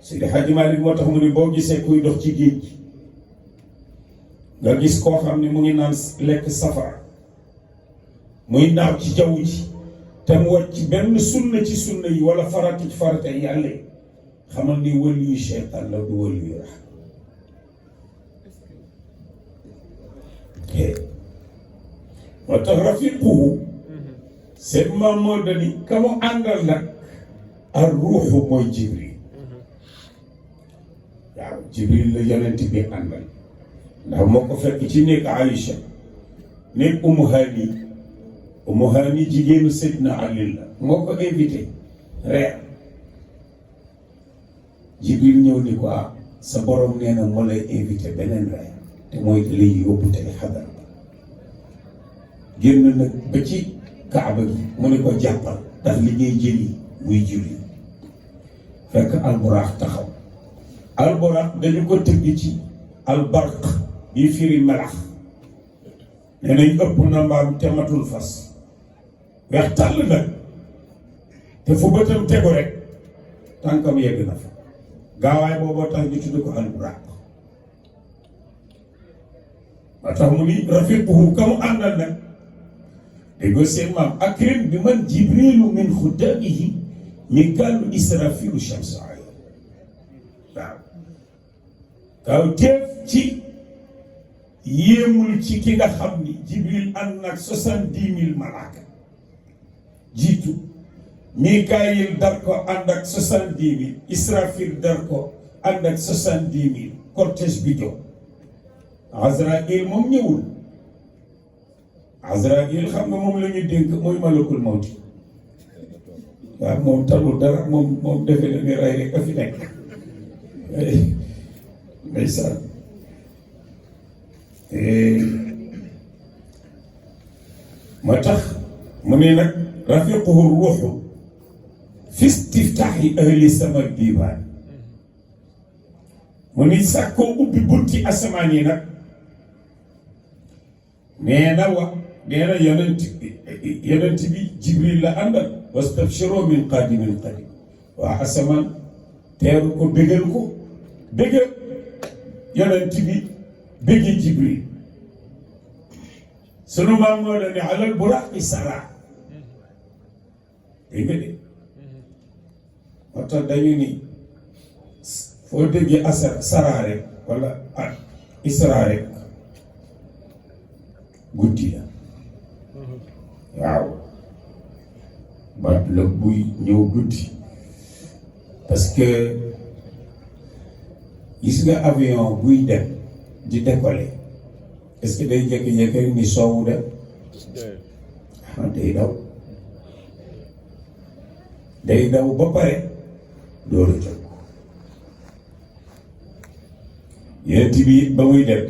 [SPEAKER 1] Seydi Hadji Malick moo tax mu ni boo gisee kuy dox ci géej gi nga gis koo xam ne mu ngi naan lekk safara muy naaw ci jaww ji te mu wàcc ci benn sunna ci sunna yi wala farata ci farata yi yàlla yi xamal ni waliyu shaytan la du waliyu rahman moo tax rafiquhu seen maam moo dani ka mu àndal nag ar ruuxu mooy jibril waaw jibril la yonent bi àndal ndax moo ko fekk ci néeg Aïcha néeg Umu Hani jigéenu Seydina Ali la moo ko invité reer jibril ñëw ni ko sa borom nee na moo lay invité beneen reer te mooy lay yóbbu tey xadar ba génn nag ba ci kaaba gi mu ne ko jàppal ndax li ngay jëli muy julli fekk alburaax taxaw alburaax dañu ko tëgg ci albarq bi firi melax nee nañ ëpp na mbaam te matul fas weex tàll nag te fu bëtam tegu rek tànkam yegg na fa gaawaay booboo tax ñu tudd ko alburaax ba tax mu ni rafiquhu ka mu àndal nag déggoo seen maam akrim bi man jibrilu min xuddamihi mikaalu israfilu shamsu ay waaw kaw teef ci yéemul ci ki nga xam ni jibril ànd nag 70,000 malaaka jiitu mikaayil dar ko ànd ak 70,000 israfil dar ko ànd ak 70,000 cortège bi jóg Azraïl moom ñëwul Azraïl xam nga moom la ñu dénk mooy malakul mawti waaw moom talul dara moom defe na ni rey rek a fi nekk ndeysaan moo tax mu ne nag rafiquhu ruuxu fi istiftaxi ahli sama diiwaan mu ni sàkkoo ubbi bunti asamaan yi nag nee na yonent bi jibril la àndal wastabshiroo min qaadimin qadim waa asamaan teeru ko bégal ko bégal yonent bi bégi jibril sunu maam moo la ne alal buraaqi sara dégg nga de moo tax dañu ni foo déggee sara rek wala isra rek guddi la waaw baat la buy ñëw guddi parce que gis nga avion buy dem di décoller est-ce que day jékki-jékki ni soowu dem day daw ba pare door a jóg yonent bi ba muy dem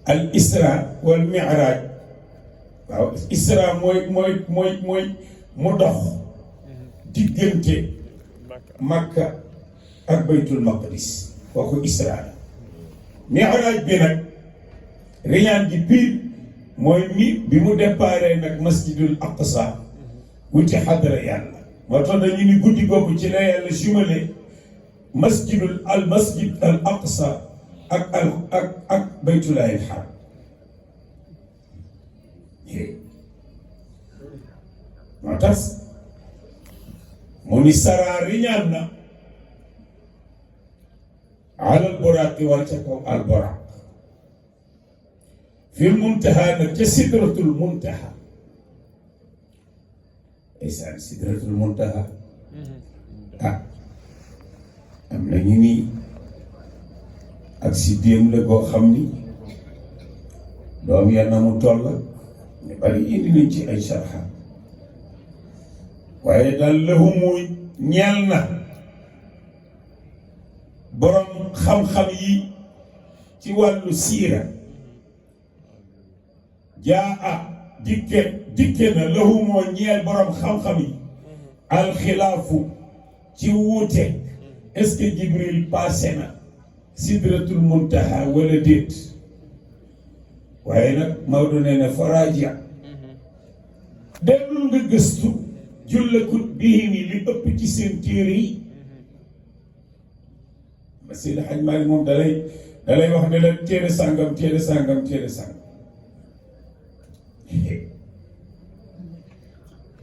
[SPEAKER 1] al isra wal mi'raj waaw isra mooy mu dox diggante Makka ak baytul maqdis kooku isra la mi'raj bi nag riñaan gi biir mooy bi mu déparé nag masjidul aqsa wuti xadara yàlla moo tax dañu ni guddi googu ci la yàlla jumale al masjid al aqsa ak baytullahi al haram moo tax mu ni saraa riñaan na alal buraaqi war ca kaw al buraaq fil muntaha nag ca sidratul muntaha ndeysaan sidratul muntaha am na ñu ni ak si déem la koo xam ni doom ya na mu toll ñu bari indi nañ ci ay sarxa waaye daal lahumu ñeel na borom xam-xam yi ci wàllu siira jaa dikke na lahumoo ñeel borom xam-xam yi alxilaafu ci wuute est-ce que Jibril passé na sidratul muntaha wala déet waaye nag Maodo nee na faraja dellul nga gëstu jullakut bii ni li ëpp ci seen téere yi ma Seydi Hajj Maalik moom dalay wax ne la téere sàngam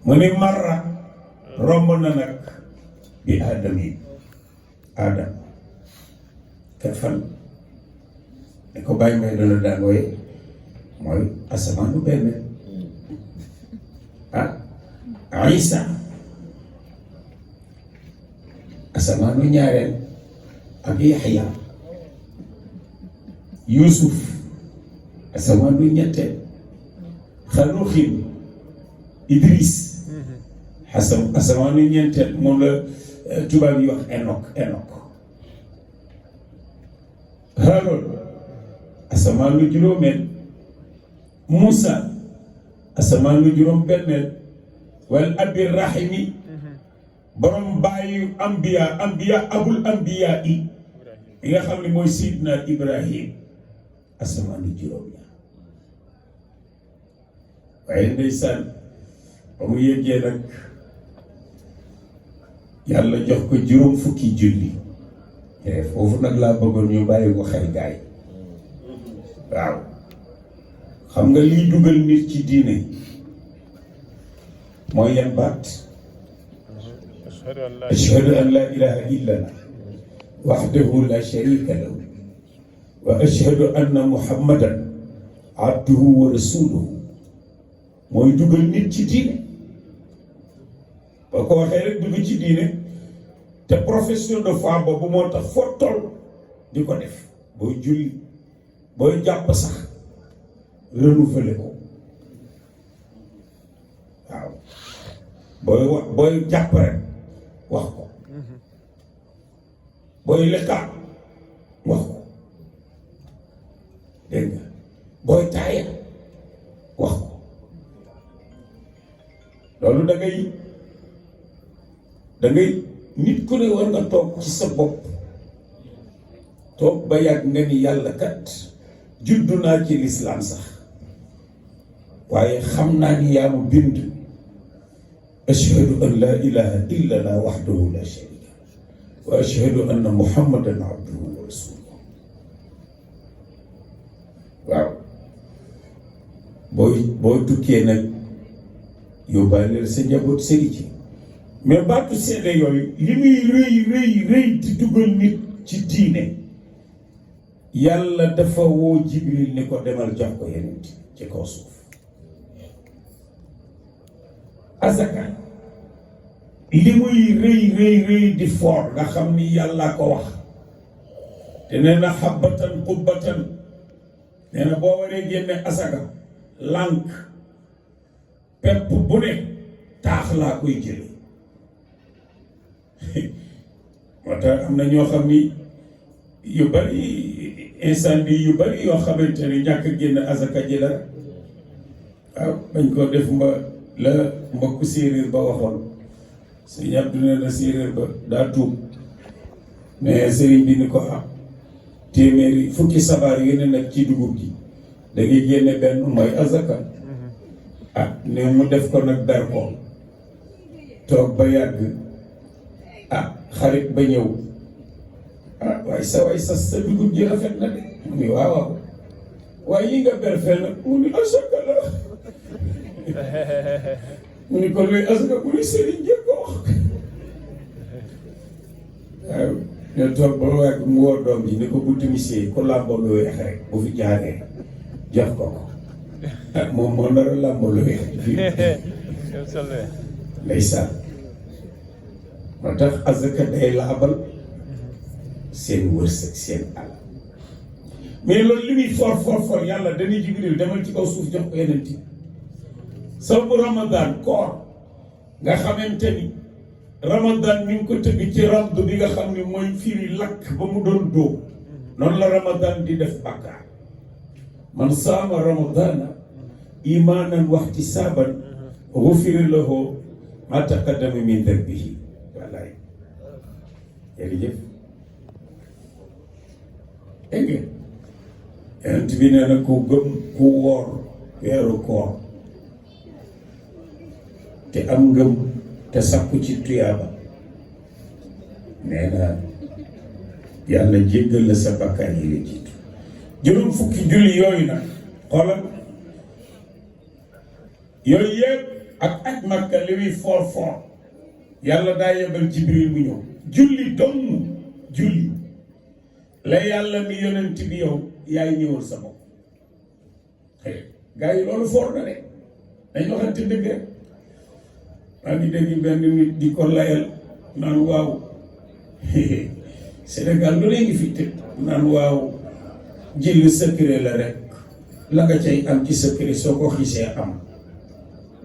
[SPEAKER 1] mu ni marra romb na nag bi Adam kat fan ne ko bàyyi may dana daan wooye mooy asamaan bu benn Isa asamaanu ñaareel ak Yaxya Yuusuf asamaanu ñetteel Xanuuxin Idris asamaanu ñeenteel moom la tubaab yi wax Enoch Haaroon asamaanu juróomeel Muusa asamaanu juróom benneel wal abi rahimi borom bàyyi ambiya abul ambiya yi nga xam ne mooy Seydina Ibrahim asamaanu juróom ya waaye ndeysaan ba mu yëggee nag yàlla jox ko juróom fukki julli te foofu nag laa bëggoon ñu bàyyi ko xel gaay waaw xam nga liy dugal nit ci diine mooy yan baat ashhadu an la ilaha illa allah wahdahu la sharika lahu wa ashhadu anna muhammadan abduhu wa rasuluhu mooy dugal nit ci diine boo ko waxee rek dugg ci diine te profession de foi boobu moo tax foo toll di ko def booy julli booy jàpp sax renouveler ko waaw booy jàpp rek wax ko booy lekkaat wax ko dégg nga booy taaya wax ko loolu da ngay nit ku ne war nga toog ci sa bopp toog ba yàgg nga ni yàlla kat juddu naa ci lislaam sax waaye xam naa ni yaa mu bind ashhadu an la ilaha illa allah wahdahu la sharika wa ashhadu anna muhammadan abduhu wa rasuluhu waaw booy tukkee nag yóbbaaleel sa njaboot sëri ci mais baatu seede yooyu li muy rëy di dugal nit ci diine yàlla dafa woo Jibril ni ko demal jox ko yeneen ci kaw suuf asaka li muy rëy di foor nga xam ni yàlla ko wax te nee na xabbatan qubbatan nee na boo waree génne asaka lànk pepp bu ne taax laa koy jële moo tax am na ñoo xam ni yu bari incendie yu bari yoo xamante ni ñàkk génn asaka ji la waaw bañ ko def la mbokk séeréer ba waxoon sëñ Abdou ne na séeréer ba daa tuub mais sëriñ bi ni ko téeméeri fukki sabar yu ne nag ci dugub ji da ngay génne benn mooy asaka ne mu def ko nag ber ko toog ba yàgg xarit ba ñëw waaye sa dugub ji rafet na de mu ni waaw waaye yi nga berfel nag mu ni asaka la mu ni ko luy asaka mu ni sëriñ jël ko wax waaw ne toog ba yàgg mu woo doom ji ni ko bu timisee ko làmboo lu weex rek bu fi jaaree jox ko moom moo nar a làmboo lu weex fii ndeysaan moo tax azaka day laabal seen wërsëg seen alal mais loolu li muy for yàlla dañuy Jibril demal ci kaw suuf jox ko yeneen ti sabu Ramadan koor nga xamante ni Ramadan mi ngi ko tëgg ci ramdu bi nga xam ni mooy firi lakk ba mu doon dóom noonu la Ramadan di def bàkkaar man saama Ramadana imaanan wahtisaaban gufira lahu maa taqaddama min dambihi wallaay jërëjëf dégg nga yonent bi nee na ku gëm ku woor weeru koor te am ngëm te sakku ci tuyaaba nee na yàlla jéggal la sa bakkaar yi la jiitu juróom fukki julli yooyu nag xoolal yooyu yëpp ak Makka li muy for yàlla daa yebal Jibril mu ñëw julli dong julli la yàlla mi yonent bi yow yaay ñëwal sa bopp gars yi loolu for na de dañ waxante dëgg rek maa ngi dégg benn nit di ko layal naan waaw Sénégal lu ne ngi fi tëdd naan waaw jël secret la rek la nga cay am ci secret soo ko xisee am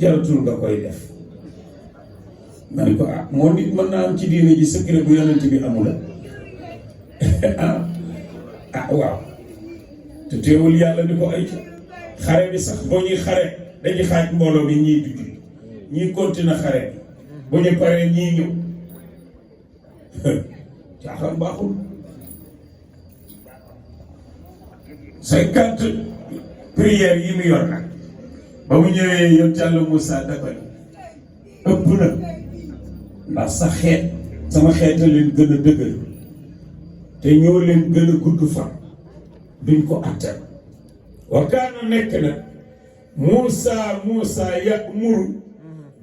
[SPEAKER 1] jaratul nga koy def ma ne ko moo nit mën naa am ci diine ji secret bu yonent bi amula waaw te teewul yàlla ni ko ay xare bi sax boo ñuy xare dañuy xaaj mbooloo bi ñii dugg ñii continuer xare bi bu ñu paree ñii ñëw caaxaan baaxul 50 prières yi mu yor nag ba mu ñëwee yow Yàlla Moussa da ko ëpp na ndax sa xeet sama xeeta leen gën a dëgër te ñoo leen gën a gudd fan duñ ko attan wa kaana nekk na Moussa ya'muru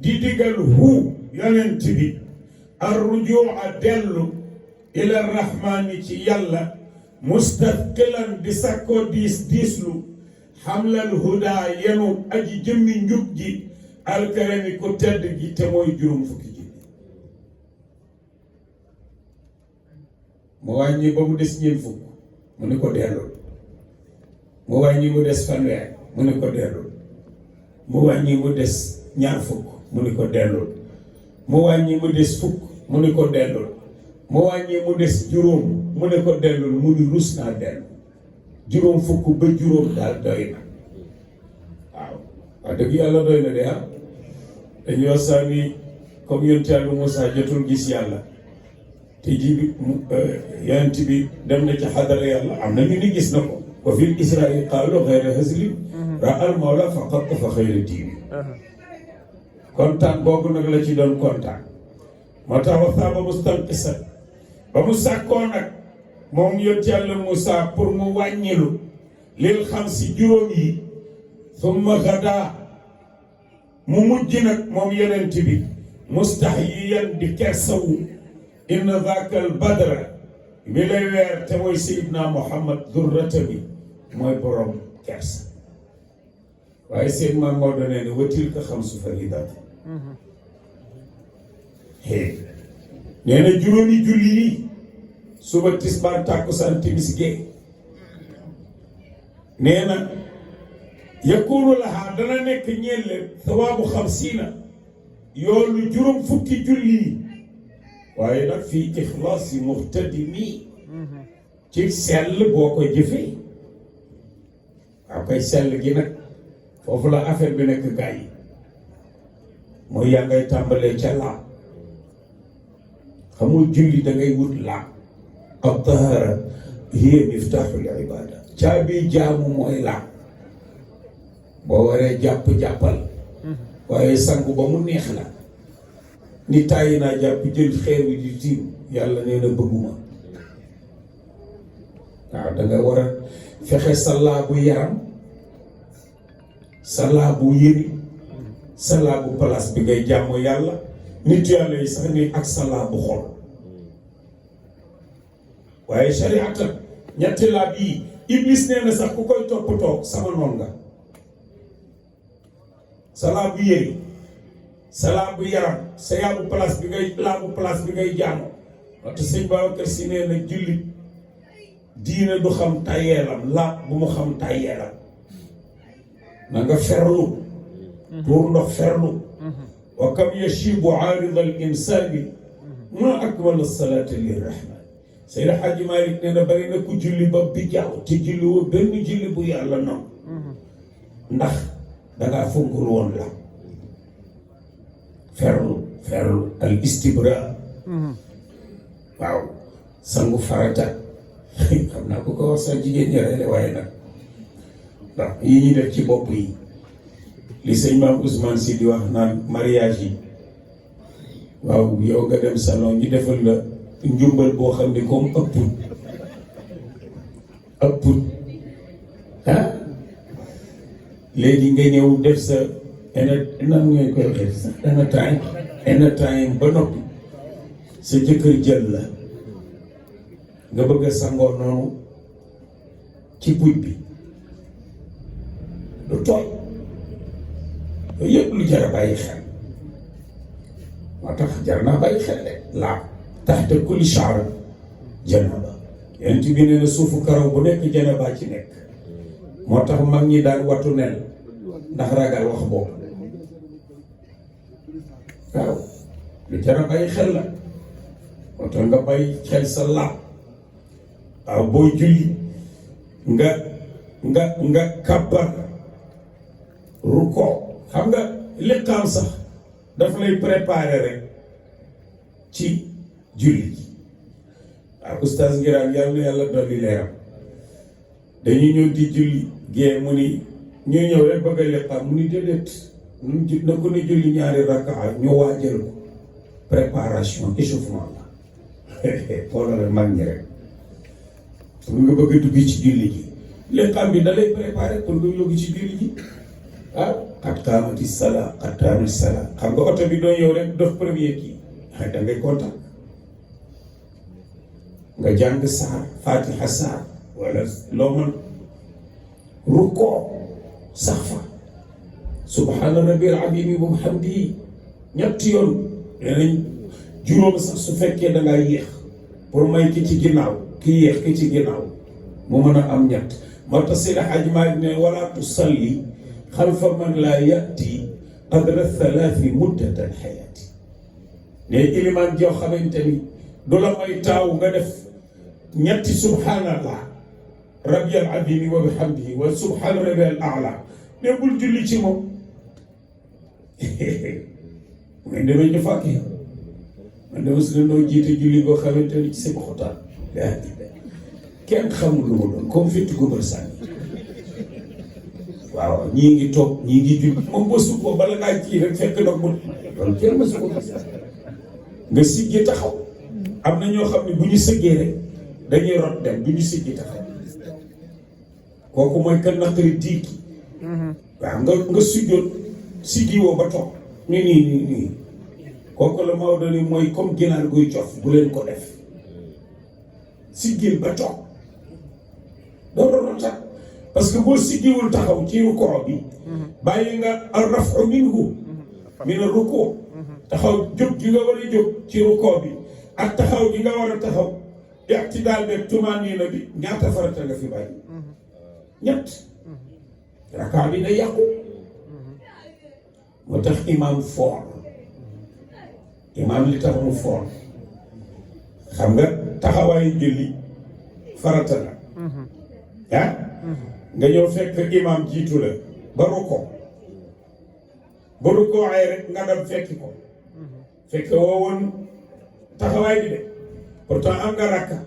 [SPEAKER 1] di digal hu yonent bi ar-rujuu dellu ila rahmaani ci yàlla mustaqbilan di sakkoo diislu xamlal huda yenu aji jëmmi njub ji alkarami ko tedd gi te mooy juróom fukki ji mu wàññi ba mu des ñeent fukk mu ne ko dellul mu wàññi mu des fanweer mu ne ko dellul mu wàññi mu des ñaar fukk mu ne ko dellul mu wàññi mu des fukk mu ne ko dellul mu wàññi mu des juróom mu ne ko dellul mu ni rus naa dellu juróom fukk ba juróom daal doy na waaw wax dëgg yàlla doy na de dañuy wax saa ni comme yonent Yàlla Moussa jotul gis yàlla te ji yonent bi dem na ci xadara yàlla am na ñu ni gis na ko wa fil Israa'i qaalu xayra hazli ra'al mawla faqat fa xayra diini kontaan boobu nag la ci doon kontaan moo tax waxtaan ba mustanqisa ba mu sàkkoo nag moom yonent Yàlla Moussa pour mu wàññilu lil xam si juróom yi summa gadaa mu mujj nag moom yonent bi mustahyiyan di kersawu inna zaakal badra mi lay weer te mooy Seydina Muhammad zurrata bi mooy borom kersa waaye seen maam Maodo nee na watil ka xam su faridat nee na juróomi julli yi suba tisbaar tàkkusaan timis gee nee na yakunu lahaa dana nekk ñeel leen sawaabu 50 yoolu juróom fukki julli yi waaye nag fii ixlaasi muxtadimi ci sell boo ko jëfee waaw koy sell gi nag foofu la affaire bi nekk gaa yi mooy yaa ngay tàmbalee ca laab xamul julli da ngay wut laab at-tahaara hiya miftaaxul ibaada caabi jaamu mooy laab boo waree jàppal waaye sangu ba mu neex la ni tàyyi naa jàpp jël xeer wi di tiim yàlla nee na bëgguma. waaw da nga war a fexe sa laabu yaram sa laabu yëri sa laabu place bi ngay jàmm yàlla nit yàlla yi sax ni ak sa laabu xol waaye shariata ñetti laab yi iblis nee na sax ku koy toppatoo sama noon nga. sa laabu yëri sa laabu yaram sa yaabu place bi ngay laabu place bi ngay jàmm waxte sëñ Babacar Si nee na jullit diine du xam tàyyeelam laab bu mu xam tàyyeelam na nga ferlu tuur ndox ferlu wa kam yashibu aarida al insani ma akmala salaata lirrahman Seydi Hadji Malick nee na bari na ku julli ba bi jaaw te julli woo benn julli bu yàlla noonu ndax dangaa fonkul woon la ferlu al istibra waaw sangu farata xam naa ku ko wax sax jigéen ñi rek waaye nag ndax yi ñuy def ci bopp yi li sëñ Maam Ousmane Sy di wax naan mariage yi waaw yow nga dem salon ñu defal la njumbal boo xam ne comme ëpput ah léegi nga ñëw def sa nan ngay koy waxee sax anytime ba noppi sa jëkkër jël la nga bëgg a sangoo noonu ci buj bi lu tooy yooyu yëpp lu jar a bàyyi xel moo tax jar naa bàyyi xel de laa taxta kulli sha'r janaba yonent bi nee na suufu karaw bu nekk janaba ci nekk moo tax mag ñi daan wattu nen ndax ragal wax boobu waaw lu jar a bàyyi xel la moo tax nga bàyyi xel sa laab waaw booy julli nga kàbbar rukkoo xam nga liqaam sax daf lay préparer rek ci julli ji waaw oustaz Ngiraan yàlla na yàlla dolli leeram dañuy ñëw di julli gée mu ni ñuy ñëw rek bëgg a liqaam mu ni déedéet na ko ne julli ñaari rakkaa ñu waajal ko préparation échauffement la xoolal mag ñi rek pour nga bëgg a dugg ci julli ji liqaam bi da lay préparer pour nga yóbbu ci julli ji ah qad qaamati salaa qad qaamati salaa xam nga oto bi doo yow rek def premier kii da ngay kontaan nga jàng saar fatiha saar wala loo mën rukkoo sax fa subhaana rabbil azim wa bihamdihi ñetti yoon yeneen juróom sax su fekkee da ngaa yéex pour may ki ci ginnaaw ki yéex ki ci ginnaaw mu mën a am ñett moo tax Seydi Hadji Malick ne wala tusalli xalfa man laa yati qadra thalathi muddata alxayaati ne ilimaan joo xamante ni du la may taaw nga def ñetti subhanallah rabbiyal azimi wa bihamdihi wa subhana rabbiyal a'la ne bul julli ci moom mooy demee ñu fàkki man dama si noo jiite julli boo xamante ni ci sama xotaan kenn xamul lu ma doon comme fitti ko bër sànni waaw ñii ngi toog ñii ngi julli moom ba suuf boobu bala ngaa kii rek fekk nag mu loolu kenn ma su ko gis nga siggi taxaw am na ñoo xam ne bu ñu sëggee rek dañuy rot dem bu ñu siggi taxaw kooku mooy kan naqari diig waaw nga sujjoon siggi woo ba toog nii kooku la Maodo ni mooy comme ginaar guy cof bu leen ko def siggil ba toog doo doon tax parce que boo siggiwul taxaw ci rukoo bi bàyyi nga ar-raf'u minhu min ar-rukuu taxaw jóg gi nga war a jóg ci rukoo bi ak taxaw gi nga war a taxaw i'tidaal beeg tumaaniina bi ñaata farata nga fi bàyyi ñett rakaa bi day yàqu moo tax imaam foor imaam li tax mu foor xam nga taxawaayu julli farata la ah nga ñëw fekk imaam jiitu la ba rukkoo ay rek nga dem fekki ko fekk woo woon taxawaay bi de pourtant am nga rakka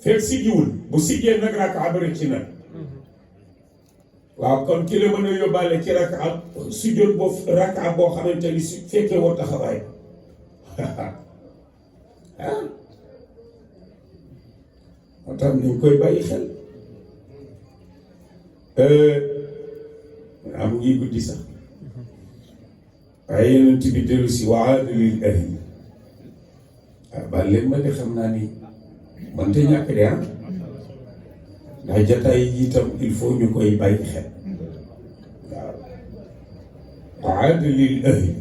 [SPEAKER 1] fekk siggiwul bu siggee nag rakka abare ci nag waaw kon ki la mën a yóbbaale ci raka sujjóot boo xamante ni su fekkee woo taxawaay moo tax nañ koy bàyyi xel am ngi guddi sax waaye yonent bi dellu si wa aada lil ahli baal leen ma de xam naa ni man te ñàkk de ndax jataay yi itam il faut ñu koy bàyyi xel waaw wa aada lil ahli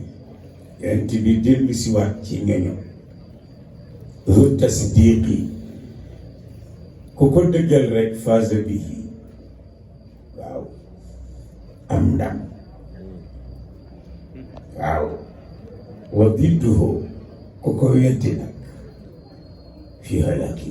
[SPEAKER 1] yonent bi dellu si waat ci ñoño ru tasdiqi ku ko dëggal rek phase bihi waaw am ndam waaw wa didduhu ku ko weddi nag fi halaki